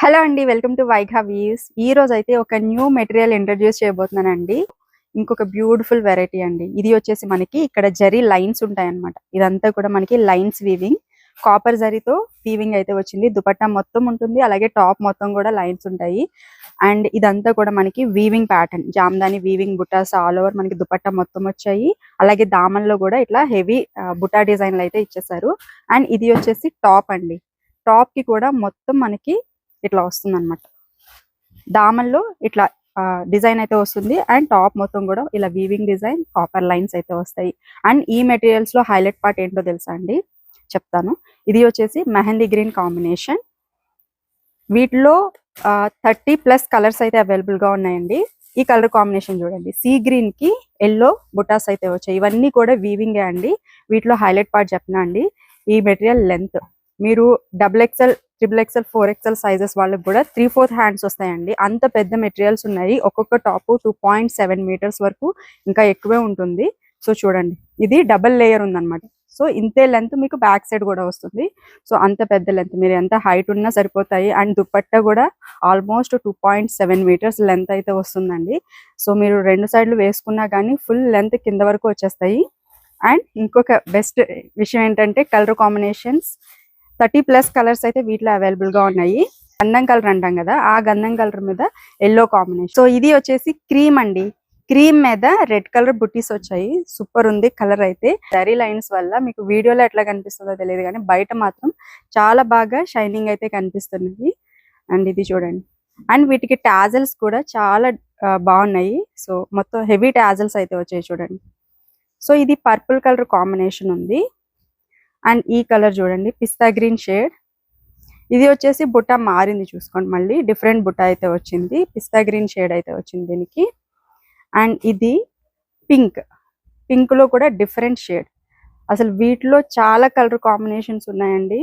Hello అండి, welcome to వైఘా weaves. ఈ రోజు అయితే ఒక న్యూ మెటీరియల్ ఇంట్రడ్యూస్ చేయబోతున్నానండి. ఇంకొక బ్యూటిఫుల్ వెరైటీ అండి. ఇది వచ్చేసి మనకి ఇక్కడ జరీ లైన్స్ ఉంటాయన్నమాట. ఇదంతా కూడా మనకి లైన్స్ వీవింగ్, కాపర్ జరీతో వీవింగ్ అయితే వచ్చింది. దుపట్టా మొత్తం ఉంటుంది, అలాగే టాప్ మొత్తం కూడా లైన్స్ ఉంటాయి. అండ్ ఇదంతా కూడా మనకి వీవింగ్ ప్యాటర్న్, జామ్దాని వీవింగ్ బుటాస్ ఆల్ ఓవర్ మనకి దుపట్టా మొత్తం వచ్చాయి. అలాగే దామన్లో కూడా ఇట్లా హెవీ బుటా డిజైన్లు అయితే ఇచ్చేసారు. అండ్ ఇది వచ్చేసి టాప్ అండి. టాప్ కి కూడా మొత్తం మనకి ఇట్లా వస్తుంది అనమాట. దామన్లో ఇట్లా డిజైన్ అయితే వస్తుంది. అండ్ టాప్ మొత్తం కూడా ఇలా వీవింగ్ డిజైన్, కాపర్ లైన్స్ అయితే వస్తాయి. అండ్ ఈ మెటీరియల్స్ లో హైలైట్ పార్ట్ ఏంటో తెలుసా అండి, చెప్తాను. ఇది వచ్చేసి మెహందీ గ్రీన్ కాంబినేషన్. వీటిలో 30+ కలర్స్ అయితే అవైలబుల్ గా ఉన్నాయండి. ఈ కలర్ కాంబినేషన్ చూడండి, సీ గ్రీన్ కి ఎల్లో బుటాస్ అయితే వచ్చాయి. ఇవన్నీ కూడా వీవింగే అండి. వీటిలో హైలైట్ పార్ట్ చెప్పినా అండి, ఈ మెటీరియల్ లెంత్ మీరు XXL, XXL, 4XL సైజెస్ వాళ్ళకి కూడా 3/4 హ్యాండ్స్ వస్తాయండి. అంత పెద్ద మెటీరియల్స్ ఉన్నాయి. ఒక్కొక్క టాప్ 2.7 మీటర్స్ వరకు ఇంకా ఎక్కువే ఉంటుంది. సో చూడండి, ఇది డబుల్ లేయర్ ఉందన్నమాట. సో ఇంతే లెంత్ మీకు బ్యాక్ సైడ్ కూడా వస్తుంది. సో అంత పెద్ద లెంత్, మీరు ఎంత హైట్ ఉన్నా సరిపోతాయి. అండ్ దుపట్టా కూడా ఆల్మోస్ట్ 2.7 మీటర్స్ లెంత్ అయితే వస్తుందండి. సో మీరు రెండు సైడ్లు వేసుకున్నా కానీ ఫుల్ లెంత్ కింద వరకు వచ్చేస్తాయి. అండ్ ఇంకొక బెస్ట్ విషయం ఏంటంటే కలర్ కాంబినేషన్స్ 30+ కలర్స్ అయితే వీటిలో అవైలబుల్ గా ఉన్నాయి. గంధం కలర్ అంటాం కదా, ఆ గంధం కలర్ మీద ఎల్లో కాంబినేషన్. సో ఇది వచ్చేసి క్రీమ్ అండి. క్రీమ్ మీద రెడ్ కలర్ బుట్టీస్ వచ్చాయి. సూపర్ ఉంది కలర్ అయితే. జరీ లైన్స్ వల్ల మీకు వీడియోలో ఎట్లా కనిపిస్తుందో తెలియదు, కానీ బయట మాత్రం చాలా బాగా షైనింగ్ అయితే కనిపిస్తుంది. అండ్ ఇది చూడండి. అండ్ వీటికి టాజల్స్ కూడా చాలా బాగున్నాయి. సో మొత్తం హెవీ టాజల్స్ అయితే వచ్చాయి చూడండి. సో ఇది పర్పుల్ కలర్ కాంబినేషన్ ఉంది. అండ్ ఈ కలర్ చూడండి, పిస్తా గ్రీన్ షేడ్. ఇది వచ్చేసి బుట్ట మారింది చూసుకోండి, మళ్ళీ డిఫరెంట్ బుట్ట అయితే వచ్చింది. పిస్తా గ్రీన్ షేడ్ అయితే వచ్చింది దీనికి. అండ్ ఇది పింక్, పింక్ లో కూడా డిఫరెంట్ షేడ్. అసలు వీటిలో చాలా కలర్ కాంబినేషన్స్ ఉన్నాయండి.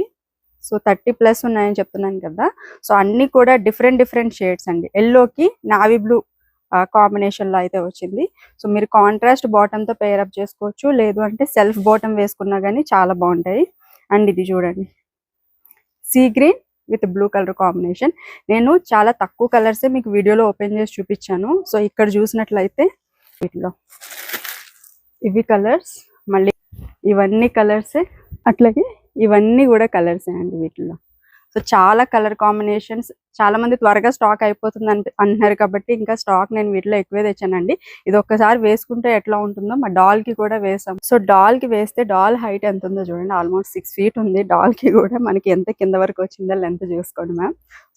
సో 30+ ఉన్నాయని చెప్తున్నాను కదా. సో అన్ని కూడా డిఫరెంట్ షేడ్స్ అండి. ఎల్లోకి నావీ బ్లూ కాంబినేషన్ లో అయితే వచ్చింది. సో మీరు కాంట్రాస్ట్ బాటమ్ తో పేరప్ చేసుకోవచ్చు, లేదు అంటే సెల్ఫ్ బాటమ్ వేసుకున్నా కానీ చాలా బాగుంటాయి. అండ్ ఇది చూడండి, sea green with blue colour combination. నేను చాలా తక్కువ కలర్సే మీకు వీడియోలో ఓపెన్ చేసి చూపించాను. సో ఇక్కడ చూసినట్లయితే వీటిలో ఇవి కలర్స్, మళ్ళీ ఇవన్నీ కలర్సే, అట్లాగే ఇవన్నీ కూడా కలర్సే అండి వీటిలో. సో చాలా కలర్ కాంబినేషన్స్. చాలా మంది త్వరగా స్టాక్ అయిపోతుంది అంటున్నారు కాబట్టి ఇంకా స్టాక్ నేను వీటిలో ఎక్కువే తెచ్చానండి. ఇది ఒక్కసారి వేసుకుంటే ఎట్లా ఉంటుందో మా డాల్ కి కూడా వేసాం. సో డాల్ కి వేస్తే డాల్ హైట్ ఎంత ఉందో చూడండి, ఆల్మోస్ట్ 6 feet ఉంది. డాల్ కి కూడా మనకి ఎంత కింద వరకు వచ్చిందో లెంత్ చూసుకోండి మ్యామ్. సో